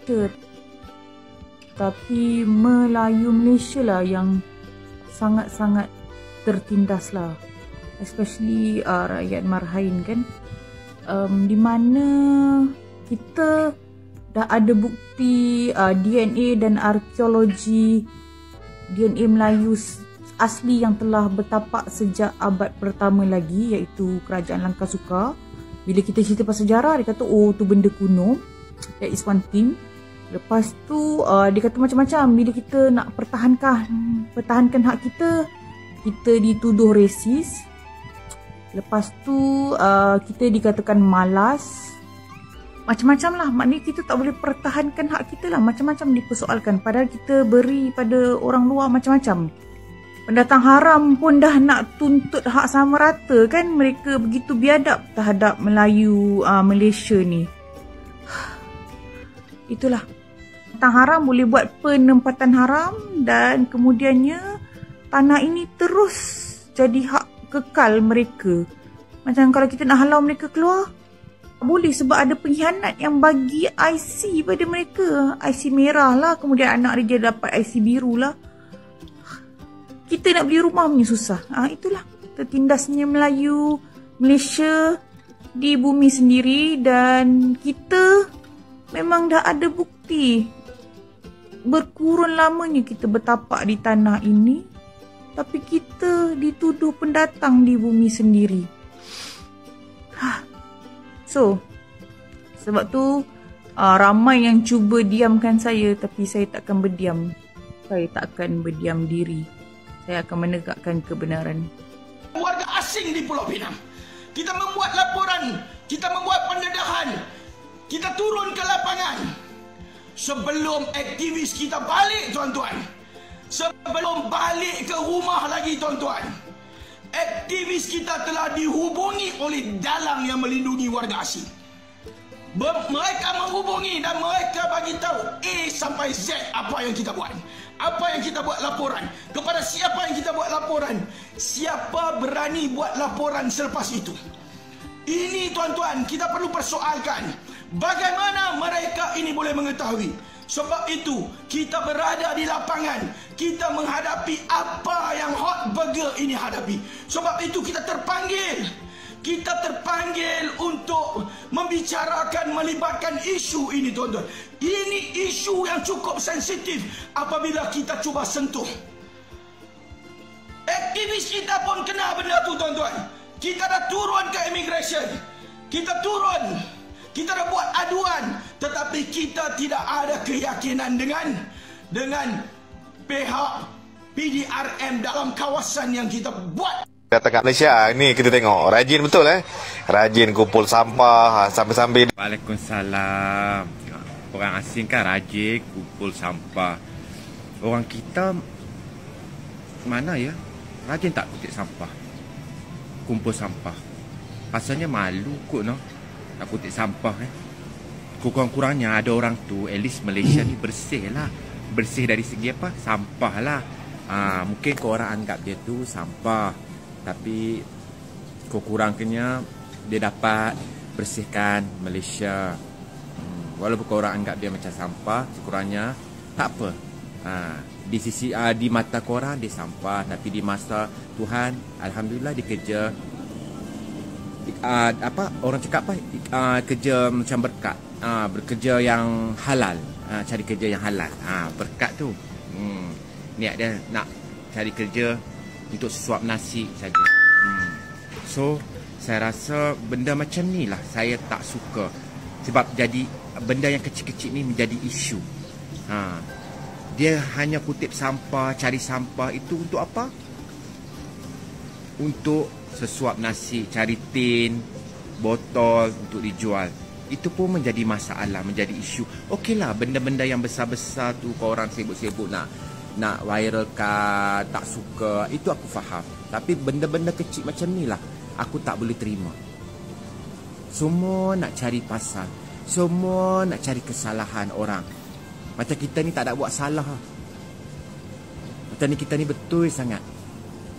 Malaysia. Tapi Melayu Malaysia lah yang sangat-sangat tertindas lah. Especially rakyat Marhain kan. Di mana kita dah ada bukti DNA dan arkeologi DNA Melayu asli yang telah bertapak sejak abad pertama lagi, iaitu Kerajaan Langkasuka. Bila kita cerita pasal sejarah, dia kata oh tu benda kuno. That is one thing. Lepas tu dia kata macam-macam. Bila kita nak pertahankan hak kita, kita dituduh resis. Lepas tu kita dikatakan malas. Macam-macam lah. Maknanya kita tak boleh pertahankan hak kita lah. Macam-macam dipersoalkan. Padahal kita beri pada orang luar macam-macam. Pendatang haram pun dah nak tuntut hak sama rata kan. Mereka begitu biadab terhadap Melayu Malaysia ni. Itulah. Pendatang haram boleh buat penempatan haram. Dan kemudiannya tanah ini terus jadi hak kekal mereka. Macam kalau kita nak halau mereka keluar, boleh sebab ada pengkhianat yang bagi IC pada mereka. IC merah lah. Kemudian anak dia dapat IC biru lah. Kita nak beli rumah punya susah. Itulah tertindasnya Melayu Malaysia di bumi sendiri. Dan kita memang dah ada bukti. Berkurun lamanya kita bertapak di tanah ini, tapi kita dituduh pendatang di bumi sendiri. So, sebab tu ramai yang cuba diamkan saya, tapi saya takkan berdiam. Saya takkan berdiam diri. Saya akan menegakkan kebenaran. Warga asing di Pulau Pinang, kita membuat laporan, kita membuat pendedahan, kita turun ke lapangan. Sebelum aktivis kita balik, tuan-tuan, sebelum balik ke rumah lagi, tuan-tuan, aktivis kita telah dihubungi oleh dalang yang melindungi warga asing. Mereka menghubungi dan mereka bagi tahu A sampai Z apa yang kita buat. Apa yang kita buat laporan. Kepada siapa yang kita buat laporan. Siapa berani buat laporan selepas itu. Ini tuan-tuan kita perlu persoalkan. Bagaimana mereka ini boleh mengetahui. Sebab itu kita berada di lapangan. Kita menghadapi apa yang Hot Burger ini hadapi. Sebab itu kita terpanggil. Kita terpanggil untuk membicarakan, melibatkan isu ini, tuan-tuan. Ini isu yang cukup sensitif apabila kita cuba sentuh. Aktivis kita pun kena benda tu, tuan-tuan. Kita dah turun ke immigration. Kita turun. Kita dah buat aduan. Tetapi kita tidak ada keyakinan dengan pihak PDRM dalam kawasan yang kita buat. Datang kat Malaysia ni kita tengok rajin betul rajin kumpul sampah sambil-sambil. Waalaikumsalam. Orang asing kan rajin kumpul sampah. Orang kita mana ya? Rajin tak kutip sampah. Kumpul sampah. Pasalnya malu kot no. Nak kutip sampah Kurang-kurangnya ada orang tu at least Malaysia ni bersih lah. Bersih dari segi apa? Sampah lah. Mungkin korang anggap dia tu sampah. Tapi kurang-kurangnya dia dapat bersihkan Malaysia. Walaupun korang anggap dia macam sampah, sekurangnya tak apa. Di sisi di mata korang dia sampah, tapi di masa Tuhan alhamdulillah dia kerja orang cakap kerja macam berkat. Bekerja yang halal. Cari kerja yang halal. Berkat tu. Niat dia nak cari kerja untuk sesuap nasi saja. So saya rasa benda macam ni lah saya tak suka. Sebab jadi benda yang kecil-kecil ni menjadi isu. Dia hanya kutip sampah, cari sampah. Itu untuk apa? Untuk sesuap nasi, cari tin, botol untuk dijual. Itu pun menjadi masalah, menjadi isu. Okeylah, benda-benda yang besar-besar tu korang sibuk-sibuk nak viralkan, tak suka, itu aku faham. Tapi benda-benda kecil macam ni lah aku tak boleh terima. Semua nak cari pasal, semua nak cari kesalahan orang. Macam kita ni tak ada buat salah. Macam ni kita ni betul sangat.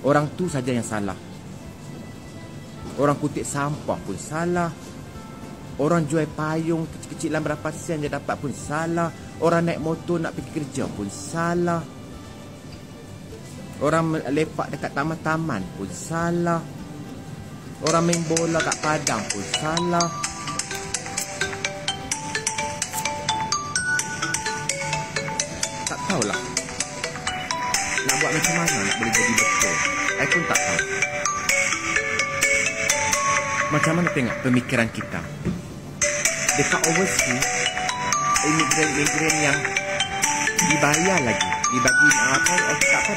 Orang tu saja yang salah. Orang kutip sampah pun salah. Orang jual payung kecil-kecilan berapa sen dia dapat pun salah. Orang naik motor nak pergi kerja pun salah. Orang lepak dekat taman-taman pun salah. Orang main bola kat padang pun salah. Tak tahulah nak buat macam mana nak boleh jadi betul. Saya pun tak tahu. Macam mana tengok pemikiran kita dekat overseas, imigran yang dibayar lagi, dibagi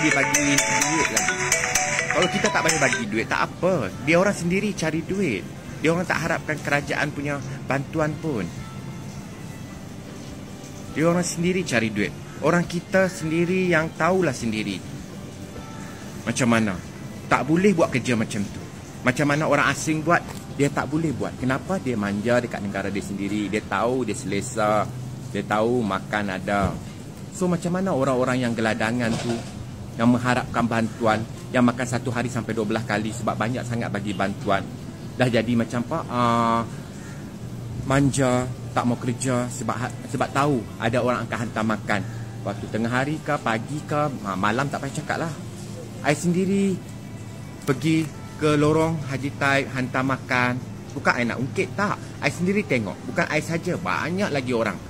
dibagi duit lagi. Kalau kita tak bagi duit tak apa, dia orang sendiri cari duit. Dia orang tak harapkan kerajaan punya bantuan pun. Dia orang sendiri cari duit. Orang kita sendiri yang tahulah sendiri macam mana. Tak boleh buat kerja macam tu. Macam mana orang asing buat, dia tak boleh buat. Kenapa? Dia manja dekat negara dia sendiri. Dia tahu dia selesa. Dia tahu makan ada. So macam mana orang-orang yang geladangan tu, yang mengharapkan bantuan, yang makan satu hari sampai 12 kali sebab banyak sangat bagi bantuan, dah jadi macam apa? Manja, tak mau kerja sebab tahu ada orang akan hantar makan. Waktu tengah hari ke, pagi ke, malam tak payah cakap lah. I sendiri pergi ke lorong Haji Taib hantar makan. Bukan I nak ungkit, tak. I sendiri tengok. Bukan I saja, banyak lagi orang.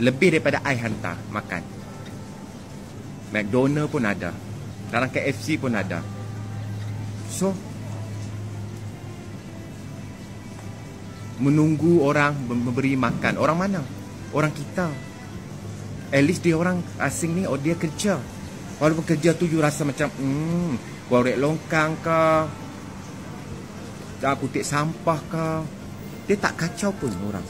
Lebih daripada I hantar makan. McDonald pun ada. Sekarang KFC pun ada. So, menunggu orang memberi makan. Orang mana? Orang kita. At least dia orang asing ni, dia kerja. Walaupun kerja tu you rasa macam korek longkang ke, kutip sampah ke, dia tak kacau pun orang.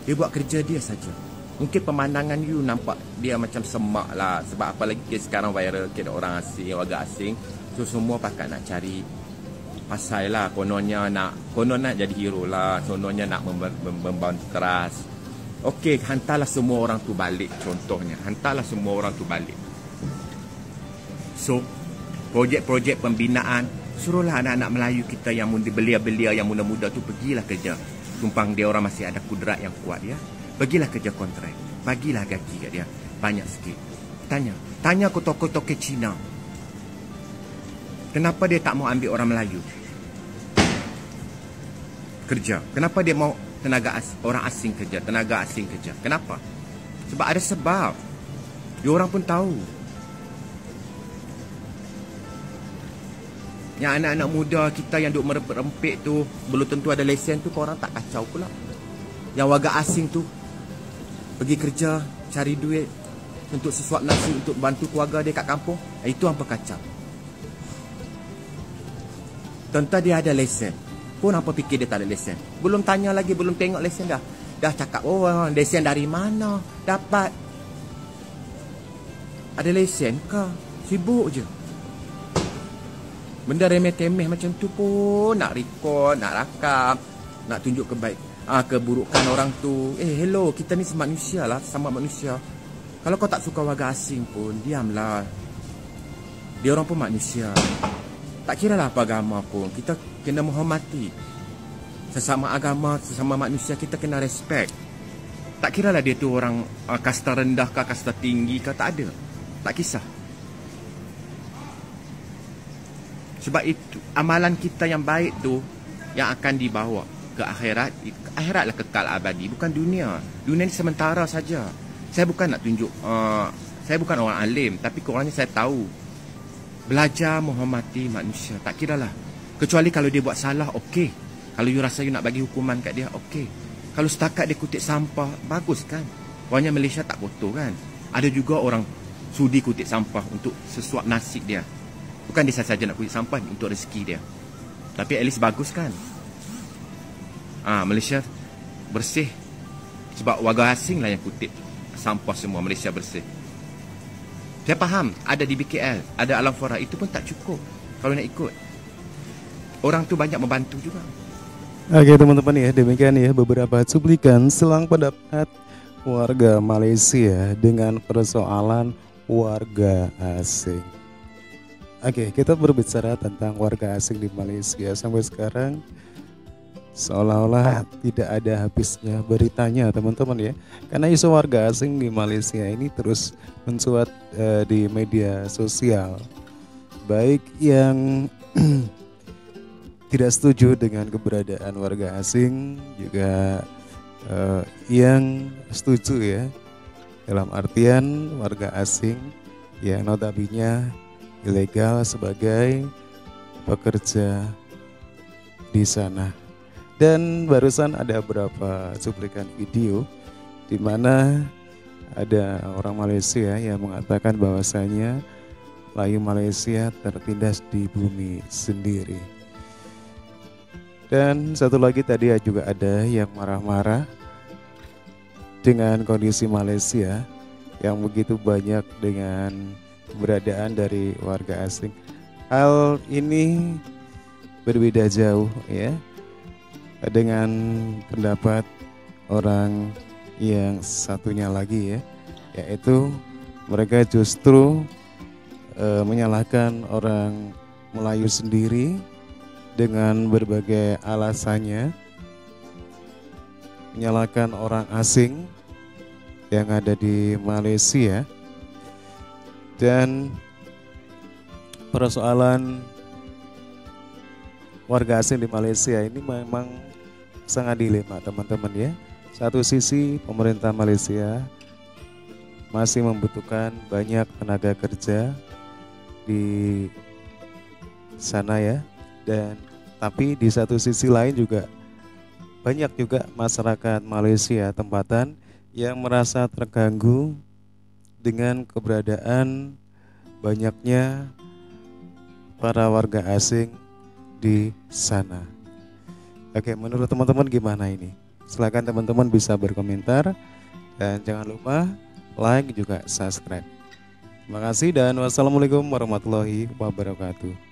Dia buat kerja dia saja. Mungkin pemandangan you nampak dia macam semak lah. Sebab apa lagi sekarang viral, kira orang asing, warga asing. So semua pakat nak cari pasal lah. Konon nak jadi hero lah. Kononnya nak membantu keras. Okey, hantarlah semua orang tu balik. Contohnya, hantarlah semua orang tu balik. So, projek-projek pembinaan, suruhlah anak-anak Melayu kita yang belia-belia, yang muda-muda tu pergilah kerja. Tumpang dia orang masih ada kudrat yang kuat ya. Pergilah kerja kontrak. Bagilah gaji kat dia banyak sikit. Tanya ke tokoh-tokoh Cina. Kenapa dia tak mau ambil orang Melayu kerja? Kenapa dia mau orang asing kerja, tenaga asing kerja? Kenapa? Sebab ada sebab. Dia orang pun tahu. Yang anak-anak muda kita yang duk merempit tu, belum tentu ada lesen tu, korang tak kacau pula. Yang warga asing tu pergi kerja, cari duit untuk sesuap nasi, untuk bantu keluarga dia kat kampung, itu hampa kacau. Tentu dia ada lesen pun hampa fikir dia tak ada lesen. Belum tanya lagi, belum tengok lesen dah cakap, oh lesen dari mana dapat? Ada lesen ke? Sibuk je. Benda remeh-temeh macam tu pun nak record, nak rakam, nak tunjuk keburukan orang tu. Hello, kita ni manusia lah, sama manusia. Kalau kau tak suka warga asing pun, diamlah. Dia orang pun manusia. Tak kira lah apa agama pun, kita kena menghormati. Sesama agama, sesama manusia, kita kena respect. Tak kira lah dia tu orang kasta rendah ke, kasta tinggi ke, tak ada. Tak kisah. Sebab itu amalan kita yang baik tu yang akan dibawa ke akhirat. Akhiratlah kekal abadi, bukan dunia. Dunia ni sementara saja. Saya bukan nak tunjuk saya bukan orang alim, tapi kurangnya saya tahu. Belajar menghormati manusia, tak kiralah. Kecuali kalau dia buat salah, okey. Kalau you rasa you nak bagi hukuman kat dia, okey. Kalau setakat dia kutip sampah, bagus kan? Orangnya Malaysia tak kotor kan? Ada juga orang sudi kutip sampah untuk sesuap nasi dia. Bukan dia saja nak kutip sampah untuk rezeki dia. Tapi at least bagus kan? Malaysia bersih. Sebab warga asing lah yang kutip sampah semua. Malaysia bersih. Saya faham, ada di BKL, ada Alam Farah, itu pun tak cukup kalau nak ikut. Orang tu banyak membantu juga. Oke teman-teman ya, demikian ya beberapa cuplikan selang pendapat warga Malaysia dengan persoalan warga asing. Oke, kita berbicara tentang warga asing di Malaysia. Sampai sekarang seolah-olah tidak ada habisnya beritanya teman-teman ya. Karena isu warga asing di Malaysia ini terus mencuat di media sosial. Baik yang tidak setuju dengan keberadaan warga asing, juga yang setuju ya. Dalam artian warga asing yang notabene ilegal sebagai pekerja di sana. Dan barusan ada beberapa cuplikan video di mana ada orang Malaysia yang mengatakan bahwasanya Melayu Malaysia tertindas di bumi sendiri. Dan satu lagi tadi juga ada yang marah-marah dengan kondisi Malaysia yang begitu banyak dengan keberadaan dari warga asing. Hal ini berbeda jauh ya dengan pendapat orang yang satunya lagi ya, yaitu mereka justru menyalahkan orang Melayu sendiri dengan berbagai alasannya, menyalahkan orang asing yang ada di Malaysia. Dan persoalan warga asing di Malaysia ini memang sangat dilema teman-teman ya. Satu sisi pemerintah Malaysia masih membutuhkan banyak tenaga kerja di sana ya, dan tapi di satu sisi lain juga banyak juga masyarakat Malaysia tempatan yang merasa terganggu dengan keberadaan banyaknya para warga asing di sana. Oke, menurut teman-teman gimana ini? Silakan teman-teman bisa berkomentar dan jangan lupa like juga subscribe. Terima kasih dan wassalamualaikum warahmatullahi wabarakatuh.